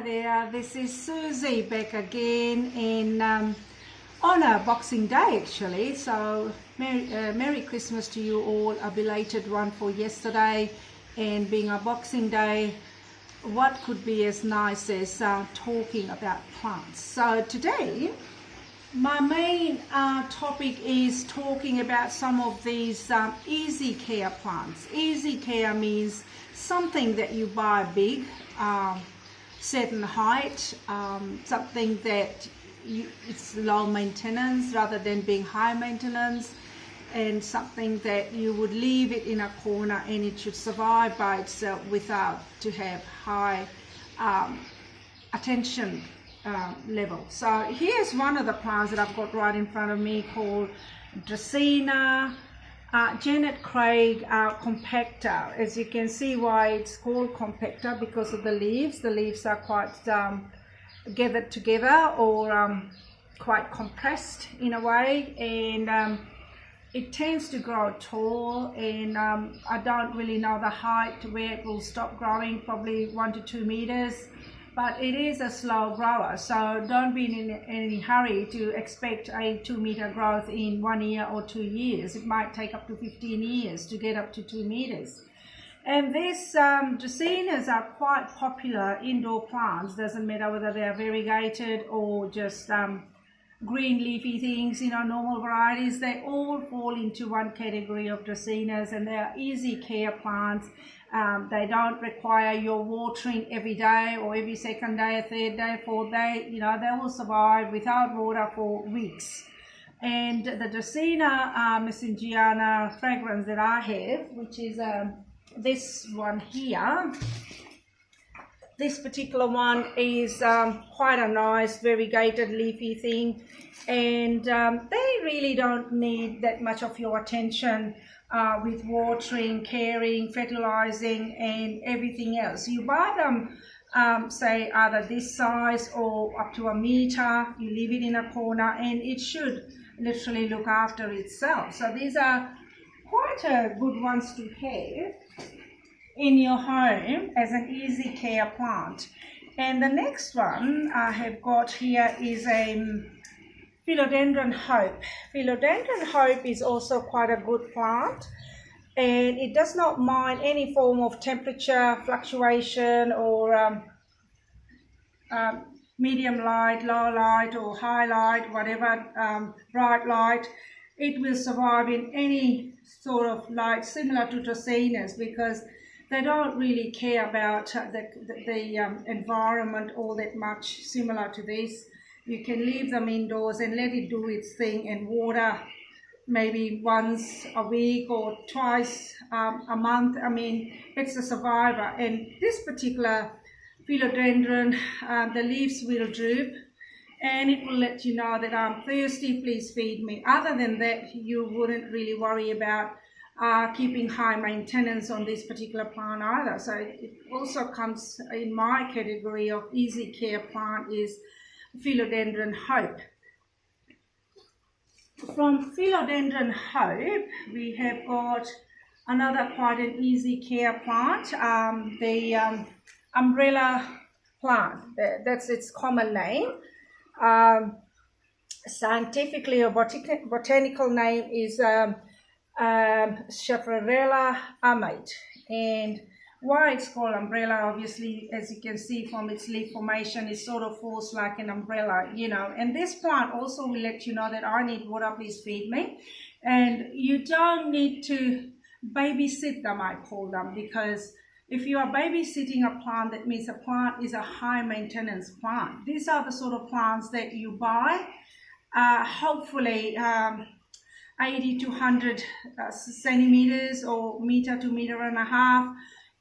there, this is Susie back again in on a Boxing Day actually, so Merry Christmas to you all, a belated one for yesterday, and being a Boxing Day, what could be as nice as talking about plants. So today my main topic is talking about some of these easy care plants. Easy care means something that you buy big, certain height, something that it's low maintenance rather than being high maintenance, and something that you would leave it in a corner and it should survive by itself without to have high attention level. So here's one of the plants that I've got right in front of me called Dracaena Janet Craig compacta. As you can see why it's called compacta, because of the leaves. The leaves are quite gathered together or quite compressed in a way, and it tends to grow tall, and I don't really know the height where it will stop growing, probably 1 to 2 meters. But it is a slow grower, so don't be in any hurry to expect a 2-meter growth in 1 year or 2 years. It might take up to 15 years to get up to 2 meters. And these Dracaenas are quite popular indoor plants. Doesn't matter whether they are variegated or just green leafy things, normal varieties. They all fall into one category of Dracaenas, and they are easy care plants. They don't require your watering every day or every second day, third day, fourth day. They will survive without water for weeks. And the Dracaena messingiana fragrance that I have, which is this one here, this particular one is quite a nice variegated leafy thing, and they really don't need that much of your attention with watering, caring, fertilizing and everything else. You buy them say either this size or up to 1 meter, you leave it in a corner and it should literally look after itself. So these are quite good ones to have in your home as an easy care plant. And the next one I have got here is a Philodendron Hope. Philodendron Hope is also quite a good plant, and it does not mind any form of temperature fluctuation or medium light, low light or high light, whatever, bright light. It will survive in any sort of light, similar to Dracaenas, because they don't really care about the environment all that much, similar to this. You can leave them indoors and let it do its thing and water maybe once a week or twice a month. I mean, it's a survivor. And this particular philodendron, the leaves will droop and it will let you know that I'm thirsty, please feed me. Other than that, you wouldn't really worry about keeping high maintenance on this particular plant either. So it also comes in my category of easy care plant is Philodendron Hope. From Philodendron Hope, we have got another quite an easy care plant, the umbrella plant. That's its common name. Scientifically or botanical name is Chaparrella amate. And why it's called umbrella, obviously, as you can see from its leaf formation, it sort of falls like an umbrella, And this plant also will let you know that I need water, please feed me. And you don't need to babysit them, I call them, because if you are babysitting a plant, that means a plant is a high maintenance plant. These are the sort of plants that you buy, hopefully 80 to 100 centimeters or meter to meter and a half,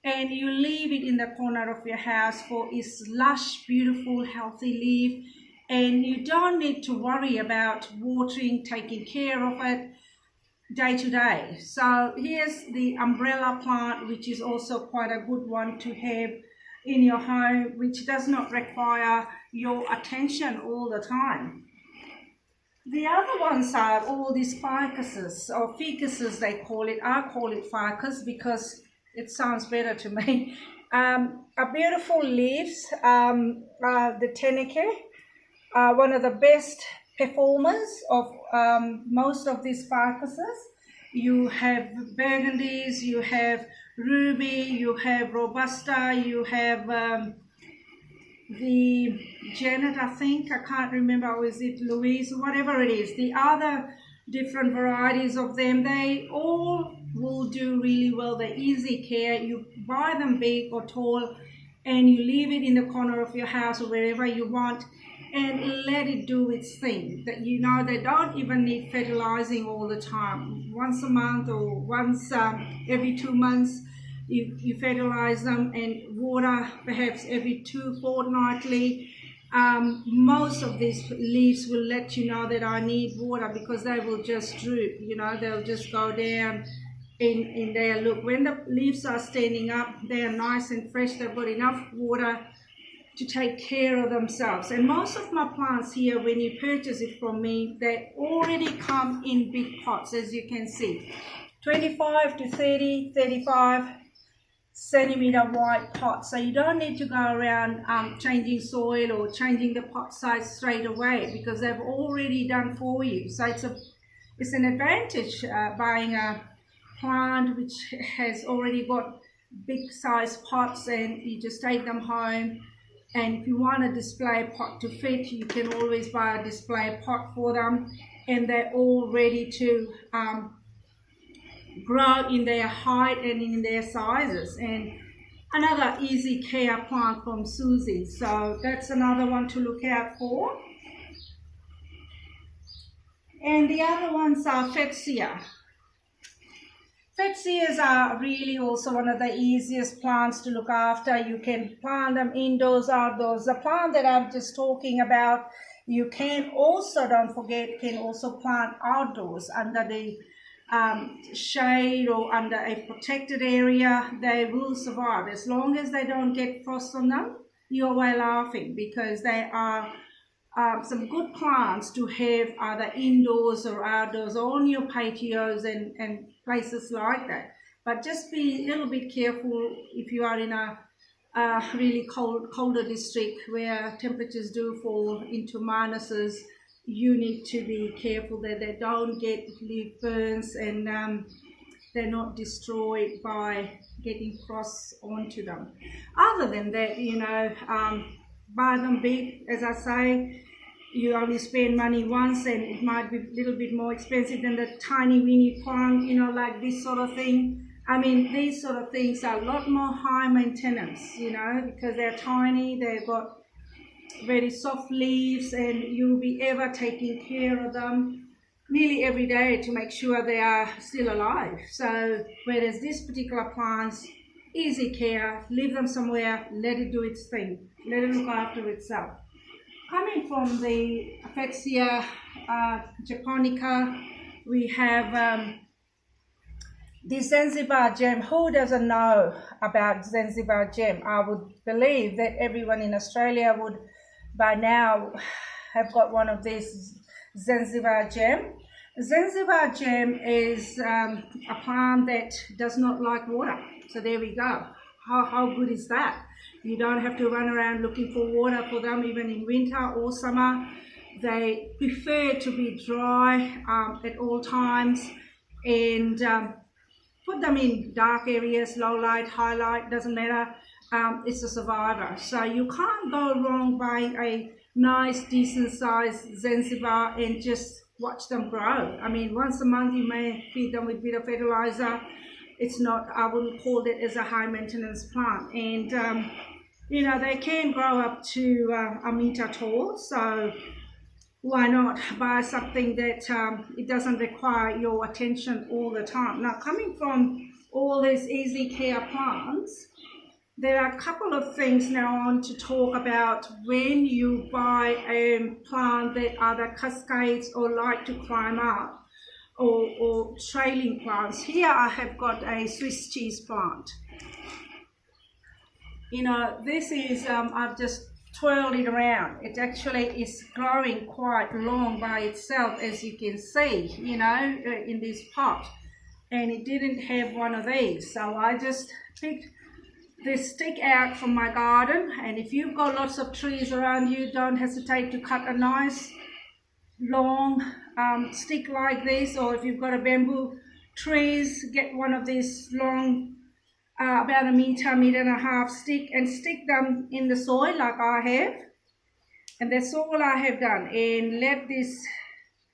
and you leave it in the corner of your house for its lush, beautiful, healthy leaf, and you don't need to worry about watering, taking care of it day to day. So here's the umbrella plant, which is also quite a good one to have in your home, which does not require your attention all the time. The other ones are all these ficuses, or ficuses they call it. I call it ficus because it sounds better to me. A beautiful leaves, the Teneke, one of the best performers of most of these ficuses. You have burgundies, you have ruby, you have robusta, you have the Janet, I think, I can't remember, or is it Louise, whatever it is, the other different varieties of them, they all will do really well. They're easy care. You buy them big or tall and you leave it in the corner of your house or wherever you want and let it do its thing. That you know they don't even need fertilizing all the time. Once a month or once every 2 months you fertilize them, and water perhaps every 2 fortnightly. Most of these leaves will let you know that I need water because they will just droop, you know, they'll just go down in there. Look, when the leaves are standing up, they are nice and fresh, they've got enough water to take care of themselves. And most of my plants here, when you purchase it from me, they already come in big pots, as you can see. 25 to 30, 35 centimeter wide pots, so you don't need to go around changing soil or changing the pot size straight away because they've already done for you. So it's an advantage buying a plant which has already got big size pots, and you just take them home. And if you want a display pot to fit, you can always buy a display pot for them, and they're all ready to grow in their height and in their sizes. And another easy care plant from Susie, so that's another one to look out for. And the other ones are Fatsia. Fatsias are really also one of the easiest plants to look after. You can plant them indoors, outdoors. The plant that I'm just talking about, you can also, don't forget, can also plant outdoors under the shade or under a protected area. They will survive as long as they don't get frost on them. You're away laughing, because they are some good plants to have either indoors or outdoors or on your patios and places like that. But just be a little bit careful if you are in a really colder district where temperatures do fall into minuses. You need to be careful that they don't get leaf burns and they're not destroyed by getting frost onto them. Other than that, you know, buy them big. As I say, you only spend money once, and it might be a little bit more expensive than the tiny weeny plant, you know, like this sort of thing. I mean, these sort of things are a lot more high maintenance, you know, because they're tiny, they've got very soft leaves, and you'll be ever taking care of them nearly every day to make sure they are still alive. So whereas this particular plants, easy care, leave them somewhere, let it do its thing, let it look after itself. Coming from the Fatsia japonica, we have the Zanzibar gem. Who doesn't know about Zanzibar gem? I would believe that everyone in Australia would by now have got one of these Zanzibar gem. Zanzibar gem is a plant that does not like water. So there we go. How good is that? You don't have to run around looking for water for them, even in winter or summer. They prefer to be dry at all times, and put them in dark areas, low light, high light, doesn't matter. It's a survivor. So you can't go wrong buying a nice, decent sized Zanzibar and just watch them grow. I mean, once a month you may feed them with a bit of fertilizer. It's not, I wouldn't call it as a high maintenance plant. And, you know, they can grow up to a meter tall. So why not buy something that it doesn't require your attention all the time. Now, coming from all these easy care plants, there are a couple of things now on to talk about when you buy a plant that either cascades or like to climb up, or trailing plants. Here I have got a Swiss cheese plant. You know, this is, I've just twirled it around. It actually is growing quite long by itself, as you can see, you know, in this pot. And it didn't have one of these. So I just picked this stick out from my garden, and if you've got lots of trees around you, don't hesitate to cut a nice long stick like this, or if you've got a bamboo trees, get one of these long about a meter, meter and a half stick, and stick them in the soil like I have. And that's all I have done, and let this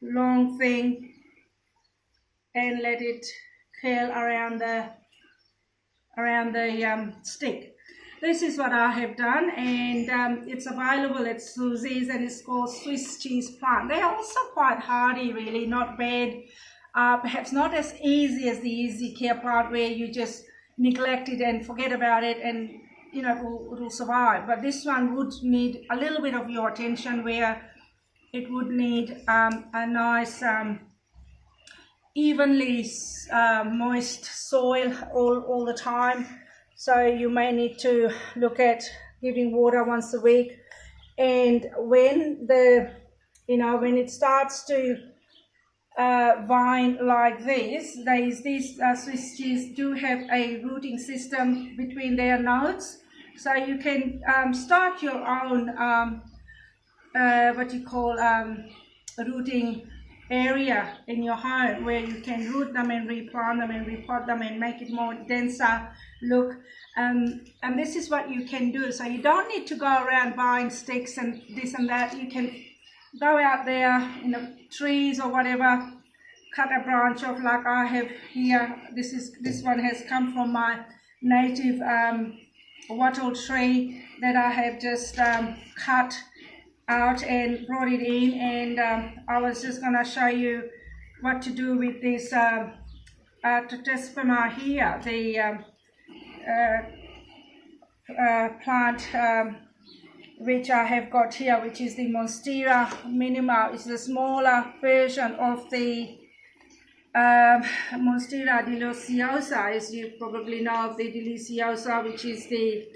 long thing and let it curl around the stick. This is what I have done, and it's available at Susie's, and it's called Swiss cheese plant. They're also quite hardy, really, not bad. Perhaps not as easy as the Easy Care plant where you just neglect it and forget about it, and you know it will survive. But this one would need a little bit of your attention, where it would need a nice evenly moist soil all the time. So you may need to look at giving water once a week. And when when it starts to vine like this, these Swiss cheese do have a rooting system between their nodes, so you can start your own rooting area in your home, where you can root them and replant them and repot them and make it more denser look. And this is what you can do. So you don't need to go around buying sticks and this and that. You can go out there in the trees or whatever, cut a branch off like I have here. This one has come from my native wattle tree that I have just cut out and brought it in, and I was just going to show you what to do with this Tratesperma here, the plant which I have got here, which is the Monstera minima. It's the smaller version of the Monstera deliciosa, as you probably know of the deliciosa, which is the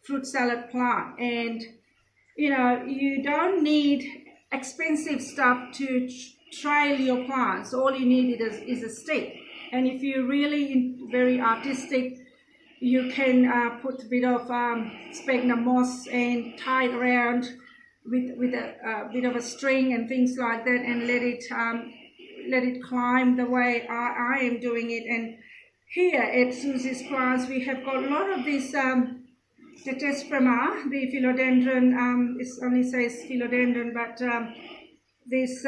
fruit salad plant. And you know, you don't need expensive stuff to trail your plants. All you need is a stick. And if you're really very artistic, you can put a bit of sphagnum moss and tie it around with a bit of a string and things like that, and let it climb the way I am doing it. And here at Susie's Plants, we have got a lot of this Tratesperma, the philodendron. It only says philodendron, but this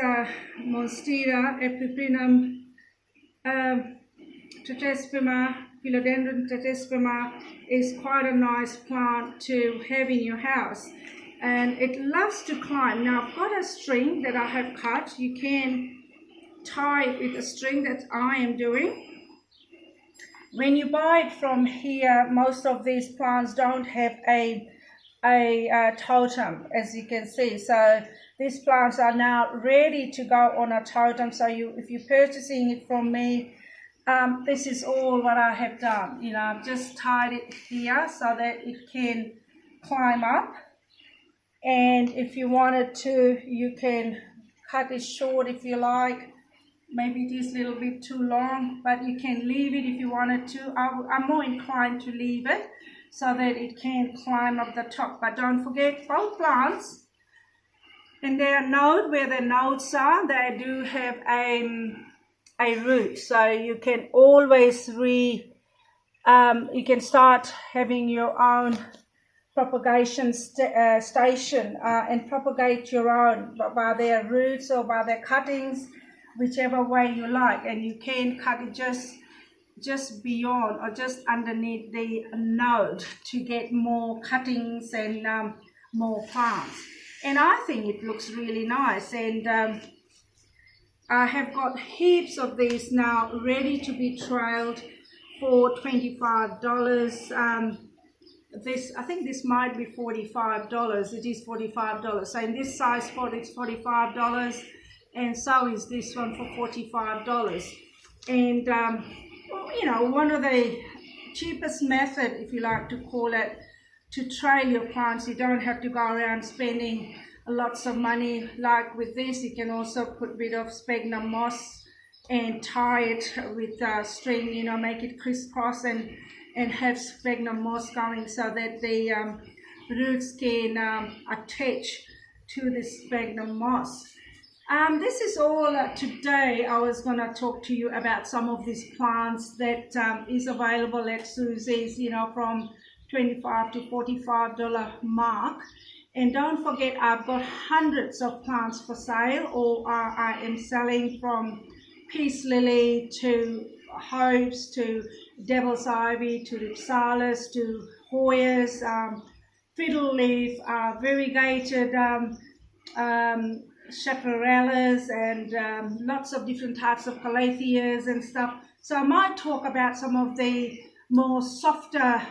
Monstera epipremnum Tratesperma, philodendron Tratesperma, is quite a nice plant to have in your house, and it loves to climb. Now I've got a string that I have cut. You can tie it with a string that I am doing. When you buy it from here, most of these plants don't have a totem, as you can see. So these plants are now ready to go on a totem. So if you're purchasing it from me, this is all what I have done. You know, I've just tied it here so that it can climb up. And if you wanted to, you can cut it short if you like. Maybe it is a little bit too long, but you can leave it if you wanted to. I'm more inclined to leave it so that it can climb up the top. But don't forget, both plants and their node, where the nodes are, they do have a root. So you can always you can start having your own propagation station and propagate your own by their roots or by their cuttings, whichever way you like. And you can cut it just beyond or just underneath the node to get more cuttings and more plants. And I think it looks really nice. And I have got heaps of these now ready to be trailed for $25. I think this might be $45. It is $45. So in this size pot, it's $45. And so is this one for $45. And, you know, one of the cheapest method, if you like to call it, to trail your plants. You don't have to go around spending lots of money. Like with this, you can also put a bit of sphagnum moss and tie it with a string, you know, make it crisscross and and have sphagnum moss going so that the roots can attach to the sphagnum moss. This is all today. I was going to talk to you about some of these plants that is available at Susie's, you know, from $25 to $45 mark. And don't forget, I've got hundreds of plants for sale, or I am selling from peace lily to hopes to devil's ivy to ripsalis to Hoyas, fiddle leaf, variegated chaparrallas, and lots of different types of calatheas and stuff. So I might talk about some of the more softer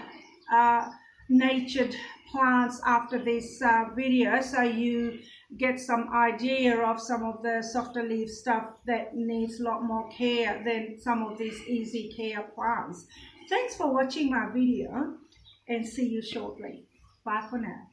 natured plants after this video, so you get some idea of some of the softer leaf stuff that needs a lot more care than some of these easy care plants. Thanks for watching my video, and see you shortly. Bye for now.